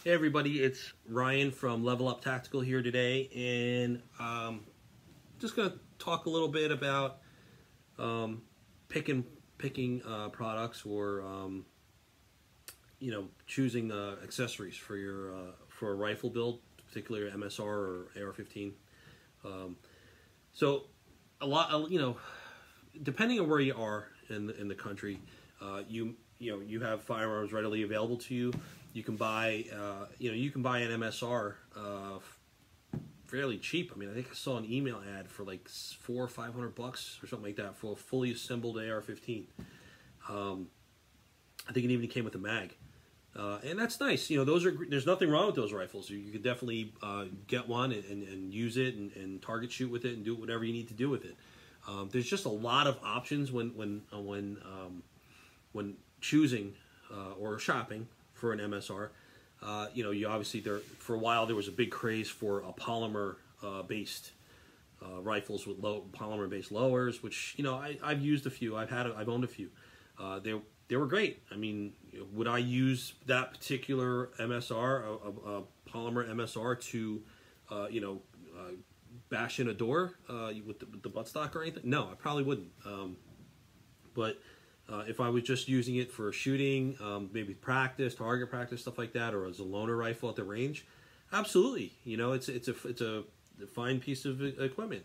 Hey everybody, it's Ryan from Level Up Tactical here today, and just gonna talk a little bit about picking products, or choosing accessories for your for a rifle build, particularly your MSR or AR-15. So a lot, depending on where you are in the country, you have firearms readily available to you. You can buy an MSR fairly cheap. I mean, I think I saw an email ad for like $400 or $500 or something like that for a fully assembled AR-15. I think it even came with a mag, and that's nice. There's nothing wrong with those rifles. You could definitely get one and use it and target shoot with it and do whatever you need to do with it. There's just a lot of options when choosing or shopping for an MSR. You obviously, for a while there was a big craze for a polymer based rifles with polymer based lowers, which I've used a few. I've owned a few. They were great. I mean, would I use that particular MSR, a polymer MSR, to bash in a door with the buttstock or anything? No, I probably wouldn't. But if I was just using it for shooting, maybe practice, target practice, stuff like that, or as a loner rifle at the range, absolutely. It's a fine piece of equipment.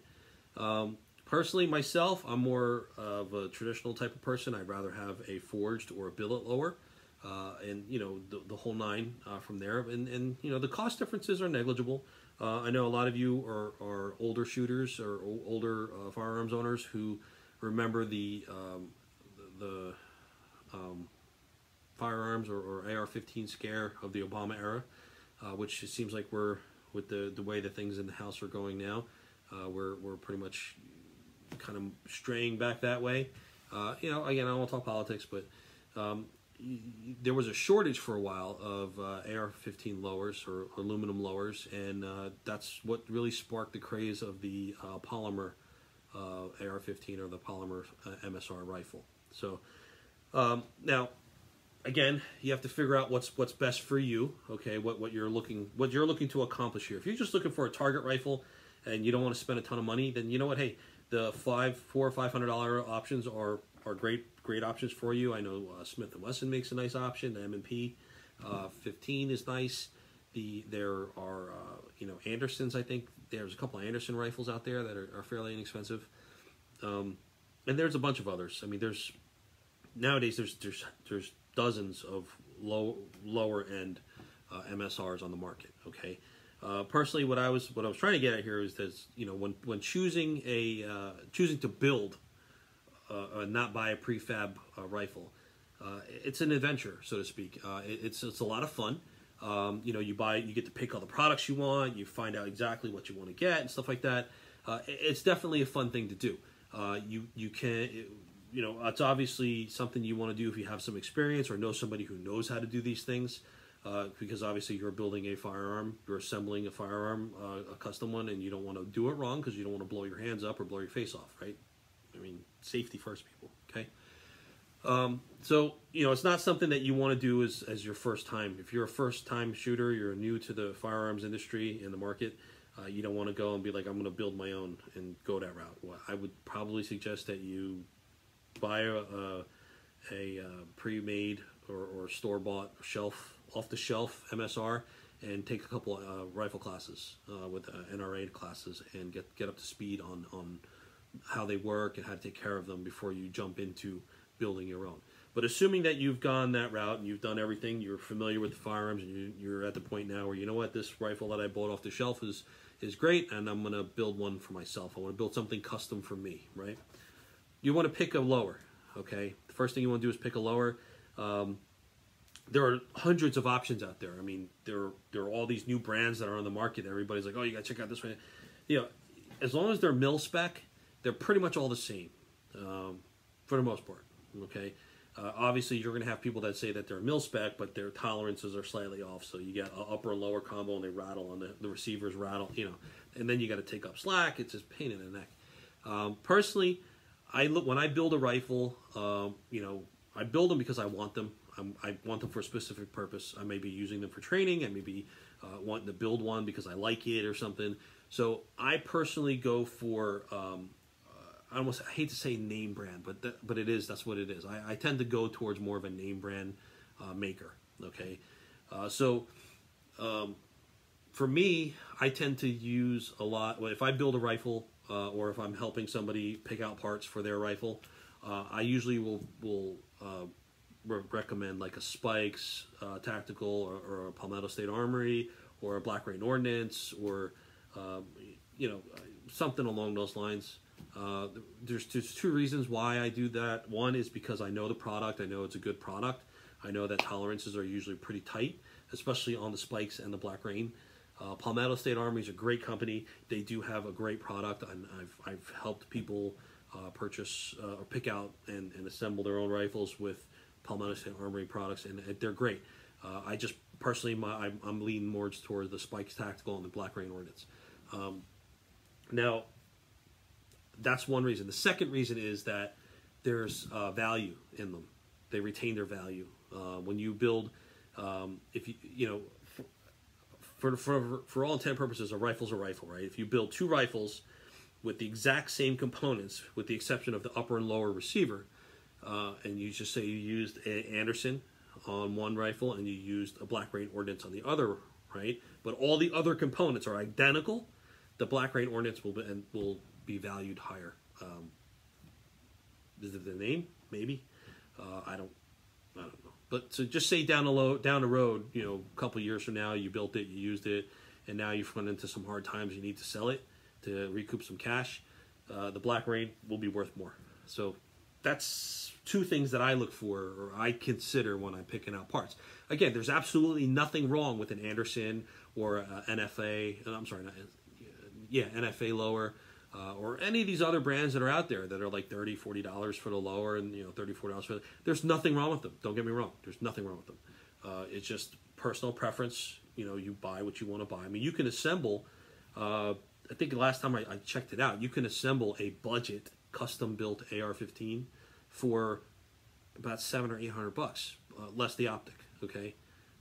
Personally, myself, I'm more of a traditional type of person. I'd rather have a forged or a billet lower, and the whole nine from there. And the cost differences are negligible. I know a lot of you are older shooters or older firearms owners who remember the firearms or AR-15 scare of the Obama era, which it seems like we're, with the way that things in the house are going now, we're pretty much kind of straying back that way. Again, I don't want to talk politics, but there was a shortage for a while of AR-15 lowers or aluminum lowers, and that's what really sparked the craze of the polymer AR-15 or the polymer MSR rifle. So now, again, you have to figure out what's best for you. Okay, what you're looking to accomplish here. If you're just looking for a target rifle and you don't want to spend a ton of money, then you know what? Hey, the $400 or $500 options are great options for you. I know Smith & Wesson makes a nice option. The M&P 15 is nice. There are Andersons. I think there's a couple of Anderson rifles out there that are fairly inexpensive. And there's a bunch of others. I mean, nowadays there's dozens of lower end MSRs on the market. Okay, personally, what I was trying to get at here is that when choosing to build, not buy a prefab rifle, it's an adventure, so to speak. It's a lot of fun. You get to pick all the products you want. You find out exactly what you want to get and stuff like that. It's definitely a fun thing to do. You can, it's obviously something you want to do if you have some experience or know somebody who knows how to do these things, because obviously you're building a firearm, you're assembling a firearm, a custom one, and you don't want to do it wrong because you don't want to blow your hands up or blow your face off, right? I mean, safety first, people, okay? So, it's not something that you want to do as your first time. If you're a first-time shooter, you're new to the firearms industry and the market, you don't want to go and be like, I'm going to build my own and go that route. Well, I would probably suggest that you buy a pre-made or store-bought off-the-shelf MSR and take a couple rifle classes with NRA classes and get up to speed on how they work and how to take care of them before you jump into building your own. But assuming that you've gone that route and you've done everything, you're familiar with the firearms, and you're at the point now where, you know what, this rifle that I bought off the shelf is great, and I'm going to build one for myself. I want to build something custom for me, right? You want to pick a lower, okay? The first thing you want to do is pick a lower. There are hundreds of options out there. I mean, there are all these new brands that are on the market. Everybody's like, oh, you got to check out this one. As long as they're Milspec, they're pretty much all the same, for the most part, okay? Obviously, you're going to have people that say that they're Milspec, but their tolerances are slightly off. So you get an upper and lower combo, and they rattle, and the receivers rattle, and then you got to take up slack. It's just pain in the neck. Personally, when I build a rifle, I build them because I want them. I want them for a specific purpose. I may be using them for training. I may be wanting to build one because I like it or something. So I personally go for, I hate to say name brand, but that's what it is. I tend to go towards more of a name brand maker. Okay, for me, I tend to use a lot. If I build a rifle or if I'm helping somebody pick out parts for their rifle, I usually will recommend like a Spikes Tactical or a Palmetto State Armory or a Black Rain Ordnance or something along those lines. There's two reasons why I do that. One is because I know the product. I know it's a good product. I know that tolerances are usually pretty tight, especially on the Spikes and the Black Rain. Palmetto State Armory is a great company. They do have a great product, and I've helped people purchase or pick out and assemble their own rifles with Palmetto State Armory products, and they're great. I just personally, I'm leaning more towards the Spikes Tactical and the Black Rain Ordnance. Now, that's one reason. The second reason is that there's value in them. They retain their value. When you build, for all intent and purposes, a rifle's a rifle, right? If you build two rifles with the exact same components, with the exception of the upper and lower receiver, and you just say you used an Anderson on one rifle and you used a Black Rain Ordnance on the other, right? But all the other components are identical, the Black Rain Ordnance will be valued higher. Is it the name? Maybe. I don't know. But so just say down the road, a couple years from now, you built it, you used it, and now you've run into some hard times. You need to sell it to recoup some cash. The Black Rain will be worth more. So that's two things that I look for or I consider when I'm picking out parts. Again, there's absolutely nothing wrong with an Anderson or NFA. NFA lower. Or any of these other brands that are out there that are like $30, $40 for the lower and $30, $40 for the... There's nothing wrong with them. Don't get me wrong. There's nothing wrong with them. It's just personal preference. You buy what you want to buy. I mean, you can assemble... I think the last time I checked it out, you can assemble a budget custom-built AR-15 for about $700 or $800, less the optic. Okay,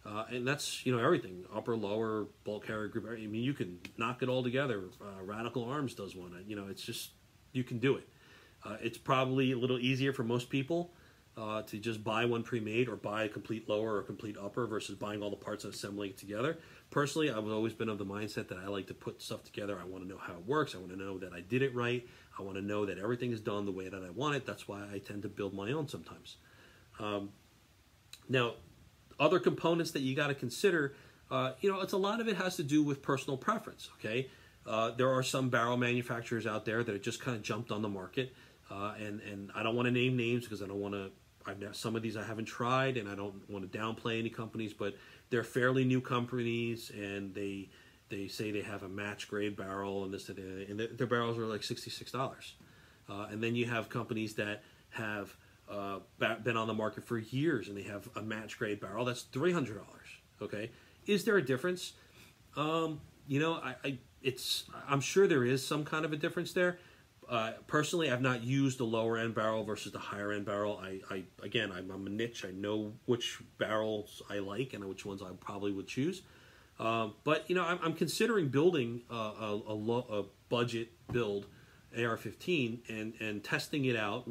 and that's everything, upper, lower, bolt carrier group. I mean, you can knock it all together. Radical Arms does one. It's just you can do it. It's probably a little easier for most people to just buy one pre-made or buy a complete lower or a complete upper versus buying all the parts and assembling it together. Personally, I've always been of the mindset that I like to put stuff together. I want to know how it works. I want to know that I did it right. I want to know that everything is done the way that I want it. That's why I tend to build my own sometimes. Now, other components that you got to consider, it's a lot of it has to do with personal preference, okay? There are some barrel manufacturers out there that have just kind of jumped on the market, and I don't want to name names because I don't want to, some of these I haven't tried, and I don't want to downplay any companies, but they're fairly new companies, and they say they have a match grade barrel, and this and their barrels are like $66. And then you have companies that have been on the market for years, and they have a match grade barrel that's $300. Okay, is there a difference? I'm sure there is some kind of a difference there. Personally, I've not used the lower end barrel versus the higher end barrel. I'm a niche. I know which barrels I like and which ones I probably would choose. But I'm considering building a budget build AR-15 and testing it out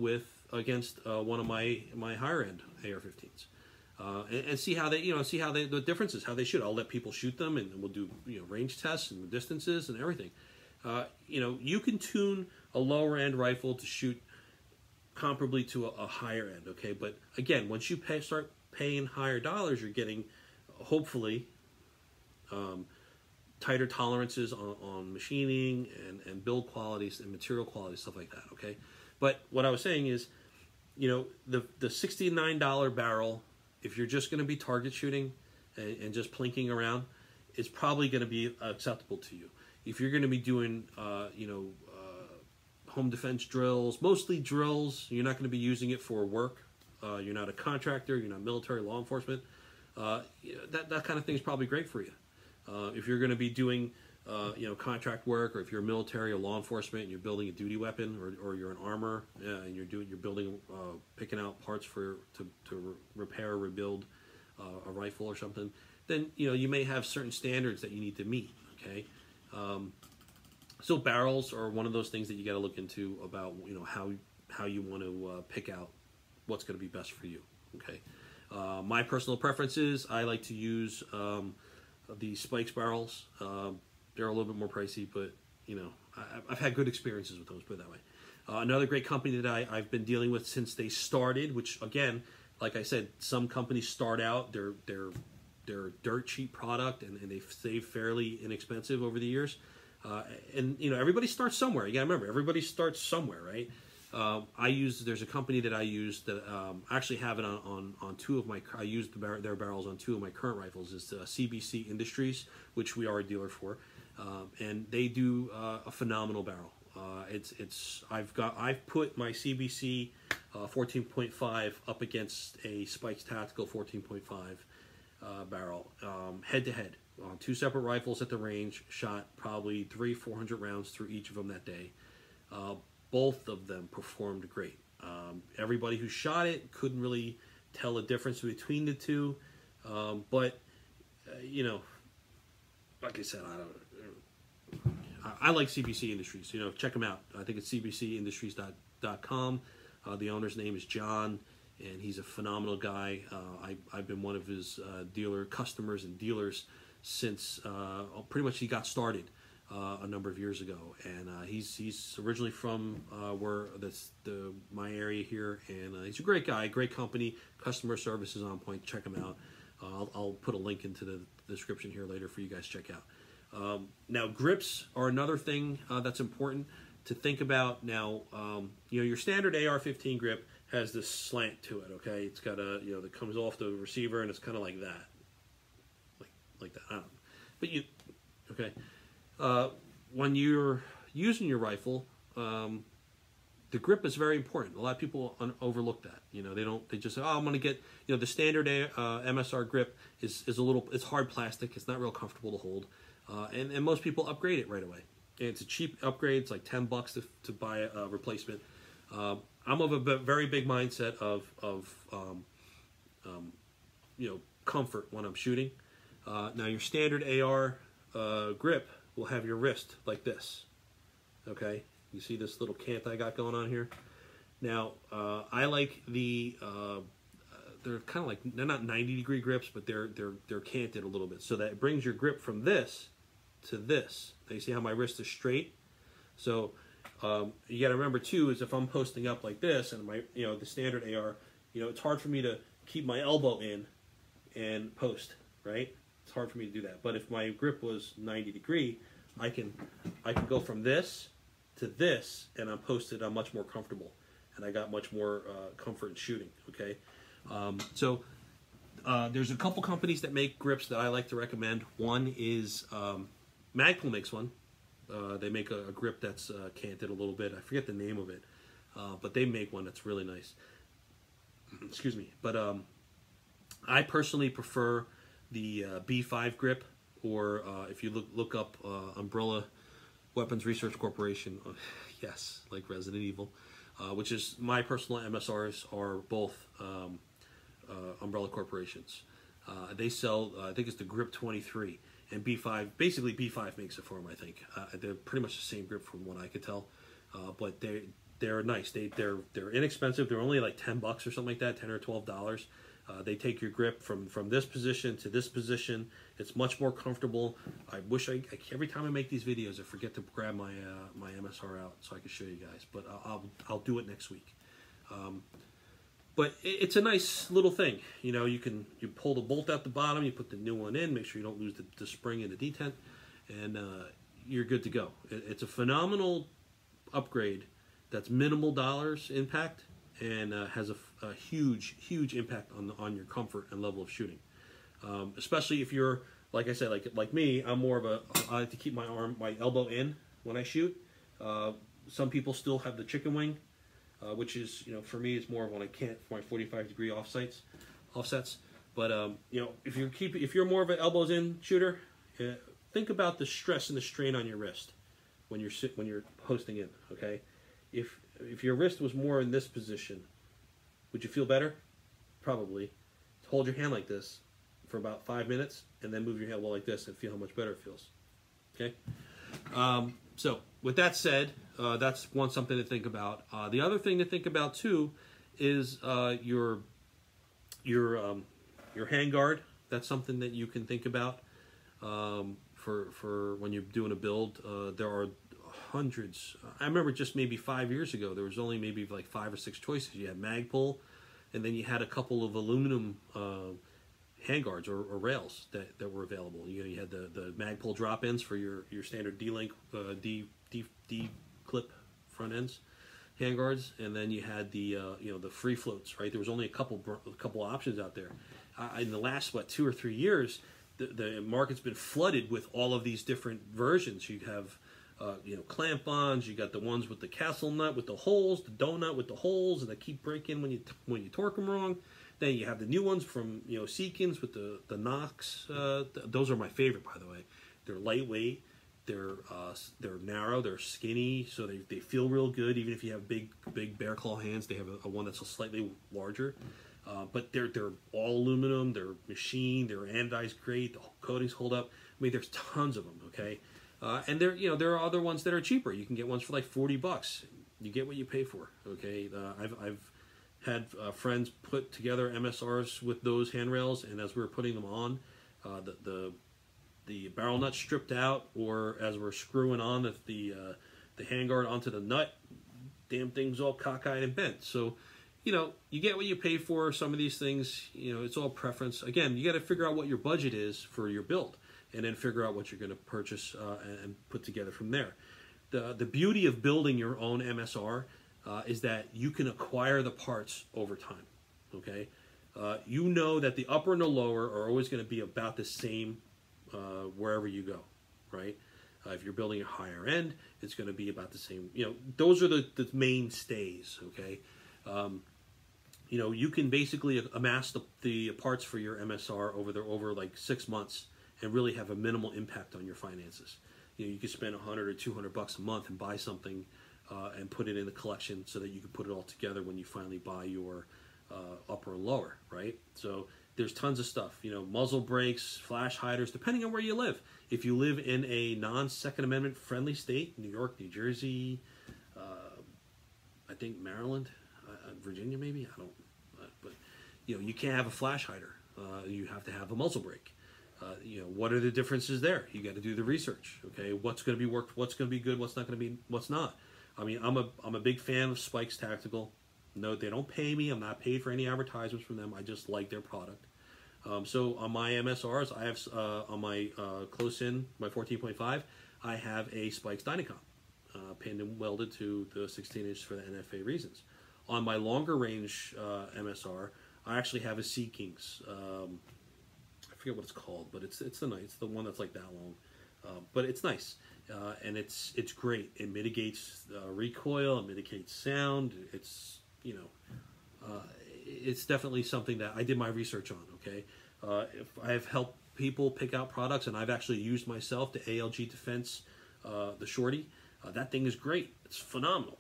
against one of my higher end AR-15s. And see how the differences, how they shoot. I'll let people shoot them, and we'll do range tests and distances and everything. You can tune a lower end rifle to shoot comparably to a higher end, okay? But again, once you start paying higher dollars, you're getting hopefully tighter tolerances on machining and build qualities and material quality, stuff like that, okay? But what I was saying is, the $69 barrel, if you're just going to be target shooting and just plinking around, is probably going to be acceptable to you. If you're going to be doing, home defense drills, mostly drills, you're not going to be using it for work. You're not a contractor, you're not military, law enforcement. That kind of thing is probably great for you. If you're going to be doing contract work, or if you're military or law enforcement and you're building a duty weapon, or you're an armor and you're building picking out parts to repair or rebuild a rifle or something, then you may have certain standards that you need to meet. Okay, so barrels are one of those things that you got to look into about how you want to pick out what's going to be best for you. Okay, my personal preferences, I like to use the Spikes barrels. They're a little bit more pricey, but I've had good experiences with those. Put it that way. Another great company that I've been dealing with since they started, which again, like I said, some companies start out they're a dirt cheap product and they stay fairly inexpensive over the years. And everybody starts somewhere. You gotta remember, everybody starts somewhere, right? There's a company that I use that I actually have it on two of my. I used their barrels on two of my current rifles. It's CBC Industries, which we are a dealer for, and they do a phenomenal barrel. I've put my CBC 14.5 up against a Spikes Tactical 14.5 barrel head to head on two separate rifles at the range. Shot probably 300-400 rounds through each of them that day. Both of them performed great. Everybody who shot it couldn't really tell a difference between the two, but like I said, I like CBC Industries. Check them out. I think it's cbcindustries.com. The owner's name is John, and he's a phenomenal guy. I've been one of his customers and dealers since pretty much he got started a number of years ago, and he's originally from my area here, and he's a great guy, great company. Customer service is on point. Check him out. I'll put a link into the description here later for you guys to check out. Now, grips are another thing that's important to think about. Now, your standard AR-15 grip has this slant to it. Okay, it's got a that comes off the receiver, and it's kind of like that, like that. I don't know. But when you're using your rifle, the grip is very important. A lot of people overlook that. They just say, oh, I'm going to get, the standard MSR grip is it's hard plastic. It's not real comfortable to hold. And most people upgrade it right away. And it's a cheap upgrade. It's like $10 to buy a replacement. I'm of a very big mindset of comfort when I'm shooting. Now your standard AR grip will have your wrist like this. Okay, you see this little cant I got going on here. Now I like they're kind of like, they're not 90-degree grips, but they're canted a little bit, so that it brings your grip from this to this. Now you see how my wrist is straight. So you got to remember too, is if I'm posting up like this and my the standard AR, it's hard for me to keep my elbow in and post, right? It's hard for me to do that. But if my grip was 90-degree, I can go from this to this, and I'm posted. I'm much more comfortable, and I got much more comfort in shooting. Okay, there's a couple companies that make grips that I like to recommend. One is Magpul makes one. They make a grip that's canted a little bit. I forget the name of it, but they make one that's really nice. Excuse me, but I personally prefer the B5 grip, or if you look up Umbrella Weapons Research Corporation, yes, like Resident Evil, which is my personal MSRs are both Umbrella Corporations. They sell, I think it's the Grip 23, and B5, basically B5 makes it for them, I think. They're pretty much the same grip from what I could tell, but they're nice. They're inexpensive. They're only like $10 or something like that, $10 or $12. They take your grip from this position to this position. It's much more comfortable. I wish every time I make these videos, I forget to grab my my MSR out so I can show you guys. But I'll do it next week. But it's a nice little thing. You pull the bolt out the bottom, you put the new one in, make sure you don't lose the spring and the detent, and you're good to go. It's a phenomenal upgrade that's minimal dollars impact, and has a huge impact on your comfort and level of shooting. Especially if you're, like I said, like me, I'm more of I like to keep my elbow in when I shoot. Some people still have the chicken wing, which is, for me, it's more of when I can't for my 45-degree offsets. But if you're more of an elbows in shooter, think about the stress and the strain on your wrist when you're posting in. Okay, if your wrist was more in this position, would you feel better? Probably. Hold your hand like this for about 5 minutes, and then move your hand like this, and feel how much better it feels. Okay. So with that said, that's something to think about. The other thing to think about too is your hand guard. That's something that you can think about for when you're doing a build. There are hundreds. I remember just maybe 5 years ago, there was only maybe like 5 or 6 choices. You had Magpul, and then you had a couple of aluminum handguards or rails that were available. You had the Magpul drop-ins for your standard D-link, D-clip front ends handguards, and then you had the the free floats. Right, there was only a couple options out there. In the last 2 or 3 years, the market's been flooded with all of these different versions. You have clamp-ons. You got the ones with the castle nut with the holes, the donut with the holes, and they keep breaking when you torque them wrong. Then you have the new ones from Seekins with the Knox. Those are my favorite, by the way. They're lightweight. They're narrow. They're skinny, so they feel real good. Even if you have big bear claw hands, they have a one that's slightly larger. But they're all aluminum. They're machined. They're anodized great. The coatings hold up. I mean, there's tons of them. Okay, and there are other ones that are cheaper. You can get ones for like $40. You get what you pay for. Okay, I've had friends put together MSRs with those handrails, and as we were putting them on, the barrel nut stripped out, or as we're screwing on the handguard onto the nut, damn thing's all cockeyed and bent. So, you get what you pay for. Some of these things, it's all preference. Again, you got to figure out what your budget is for your build, and then figure out what you're going to purchase and put together from there. The beauty of building your own MSR is that you can acquire the parts over time. Okay, you know that the upper and the lower are always going to be about the same wherever you go, right? If you're building a higher end, it's going to be about the same. Those are the mainstays. Okay, you can basically amass the parts for your MSR over like 6 months and really have a minimal impact on your finances. You can spend $100 or $200 a month and buy something and put it in the collection so that you can put it all together when you finally buy your upper and lower, right? So there's tons of stuff, muzzle brakes, flash hiders, depending on where you live. If you live in a non-Second Amendment friendly state, New York, New Jersey, I think Maryland, Virginia maybe, I don't, but you can't have a flash hider. You have to have a muzzle brake. What are the differences there? You got to do the research. Okay, what's going to be what's going to be good, what's not going to be, what's not. I mean, I'm a big fan of Spikes Tactical. No, they don't pay me. I'm not paid for any advertisements from them. I just like their product. So on my MSRs, I have on my close-in, my 14.5, I have a Spikes Dynacom pinned and welded to the 16-inch for the NFA reasons. On my longer range MSR, I actually have a Sea Kings. I forget what it's called, but it's the one that's like that long. But it's nice. And it's great. It mitigates recoil, it mitigates sound. It's it's definitely something that I did my research on. Okay, if I've helped people pick out products, and I've actually used myself the ALG Defense, the Shorty. That thing is great. It's phenomenal.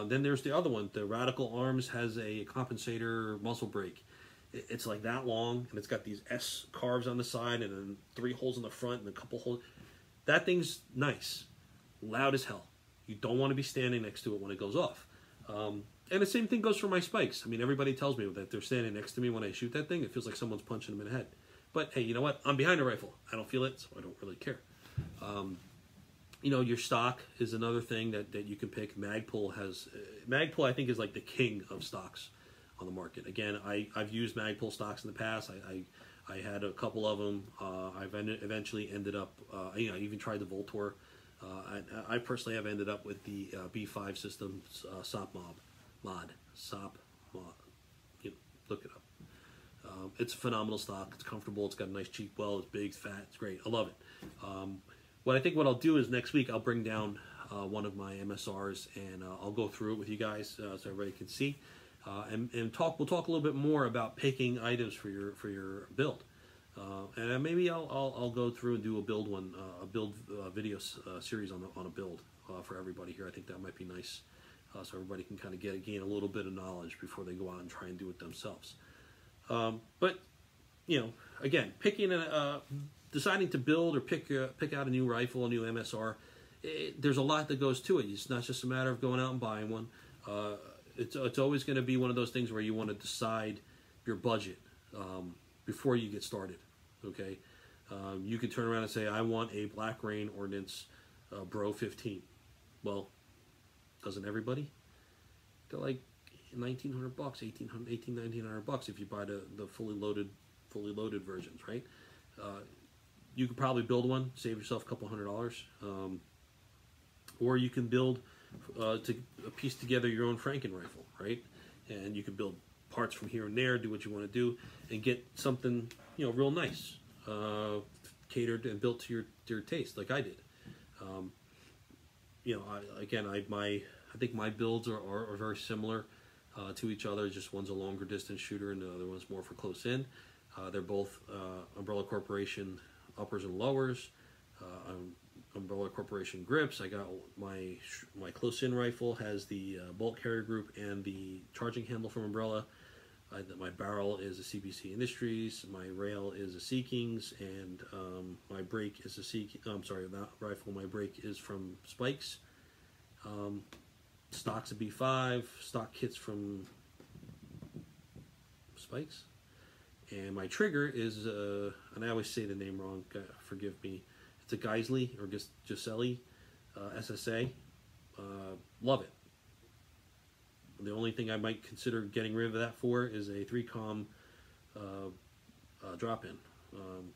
Then there's the other one. The Radical Arms has a compensator muzzle brake. It's like that long, and it's got these S carves on the side, and then 3 holes in the front, and a couple holes. That thing's nice, loud as hell. You don't want to be standing next to it when it goes off. And the same thing goes for my spikes. I mean, everybody tells me that they're standing next to me when I shoot that thing. It feels like someone's punching them in the head. But hey, you know what? I'm behind a rifle. I don't feel it, so I don't really care. Your stock is another thing that you can pick. Magpul I think is like the king of stocks on the market. Again, I've used Magpul stocks in the past. I had a couple of them. I've eventually ended up, I even tried the Voltor. I personally have ended up with the B5 system, SOP mod. Look it up. It's a phenomenal stock. It's comfortable. It's got a nice cheek well. It's big, it's fat. It's great. I love it. What I'll do is next week I'll bring down one of my MSRs, and I'll go through it with you guys so everybody can see. We'll talk a little bit more about picking items for your build. And maybe I'll go through and do a build video series on a build for everybody here. I think that might be nice, so everybody can kind of gain a little bit of knowledge before they go out and try and do it themselves. But you know, again, deciding to build or pick out a new rifle, a new MSR, there's a lot that goes to it. It's not just a matter of going out and buying one. It's always going to be one of those things where you want to decide your budget before you get started. Okay, you can turn around and say, I want a Black Rain Ordnance Bro 15. Well, doesn't everybody? They're like $1,900, $1,900 if you buy the fully loaded versions, right? You could probably build one, save yourself a couple $100, or you can build to piece together your own Franken rifle, right? And you can build parts from here and there, do what you want to do, and get something, you know, real nice, catered and built to your taste, like I did. You know, I think my builds are very similar to each other. Just one's a longer distance shooter, and the other one's more for close in. They're both Umbrella Corporation uppers and lowers. Umbrella Corporation grips. I got my close-in rifle has the bolt carrier group and the charging handle from Umbrella. My barrel is a CBC Industries. My rail is a Sea Kings, and my brake is a I'm sorry, that rifle. My brake is from Spikes. Stock's a B5. Stock kits from Spikes. And my trigger is, and I always say the name wrong, forgive me. It's a Geisley or Giselli SSA. Love it. The only thing I might consider getting rid of that for is a 3-com drop-in,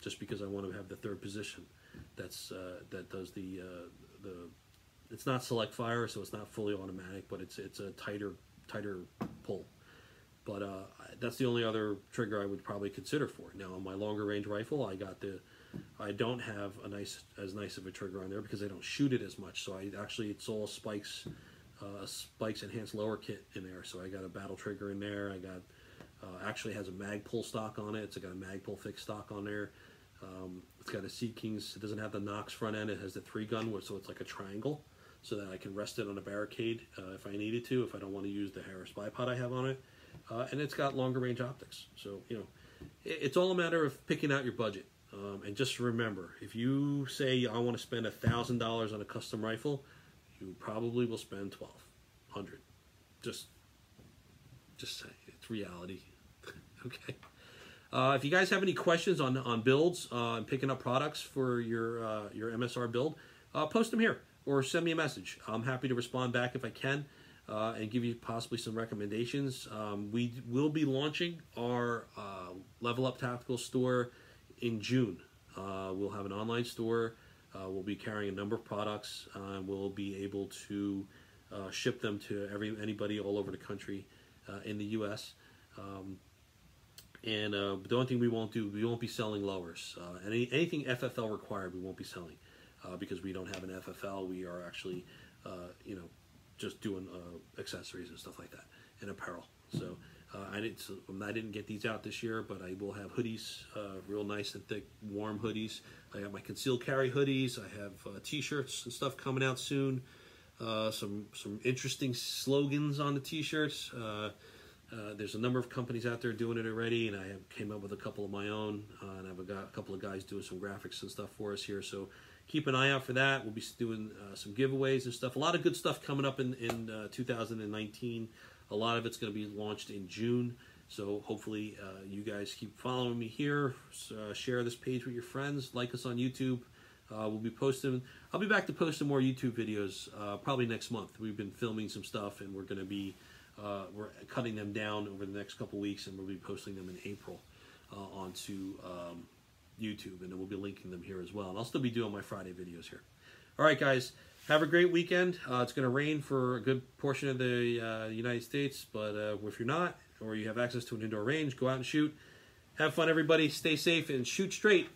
just because I want to have the third position. That does the it's not select fire, so it's not fully automatic, but it's a tighter pull. But that's the only other trigger I would probably consider for it. Now on my longer range rifle, I don't have as nice of a trigger on there because I don't shoot it as much. So it's all Spikes enhanced lower kit in there. So I got a battle trigger in there. I got actually has a mag pull stock on it. It's got a mag pull fixed stock on there. It's got a Sea Kings. It doesn't have the Knox front end. It has the 3-gun, so it's like a triangle, so that I can rest it on a barricade if I needed to, if I don't want to use the Harris bipod I have on it. And it's got longer range optics. So, you know, it's all a matter of picking out your budget. And just remember, if you say I want to spend $1,000 on a custom rifle, you probably will spend $1,200. Just say it's reality. Okay. If you guys have any questions on builds and picking up products for your MSR build, post them here or send me a message. I'm happy to respond back if I can. And give you possibly some recommendations. We will be launching our Level Up Tactical store in June. We'll have an online store. We'll be carrying a number of products. We'll be able to ship them to anybody all over the country in the U.S. And the only thing we won't be selling lowers. Anything FFL required, we won't be selling because we don't have an FFL. We are actually, you know, just doing accessories and stuff like that and apparel. So I didn't get these out this year, but I will have hoodies, real nice and thick, warm hoodies. I got my concealed carry hoodies. I have t-shirts and stuff coming out soon. Some interesting slogans on the t-shirts. There's a number of companies out there doing it already, and I came up with a couple of my own, and I've got a couple of guys doing some graphics and stuff for us here. So keep an eye out for that. We'll be doing some giveaways and stuff. A lot of good stuff coming up in 2019. A lot of it's going to be launched in June. So hopefully you guys keep following me here. Share this page with your friends. Like us on YouTube. We'll be posting. I'll be back to posting more YouTube videos probably next month. We've been filming some stuff, and we're going to be we're cutting them down over the next couple weeks, and we'll be posting them in April onto YouTube, and then we'll be linking them here as well. And I'll still be doing my Friday videos here. All right, guys, have a great weekend. It's going to rain for a good portion of the United States, but if you're not, or you have access to an indoor range, go out and shoot. Have fun, everybody. Stay safe and shoot straight.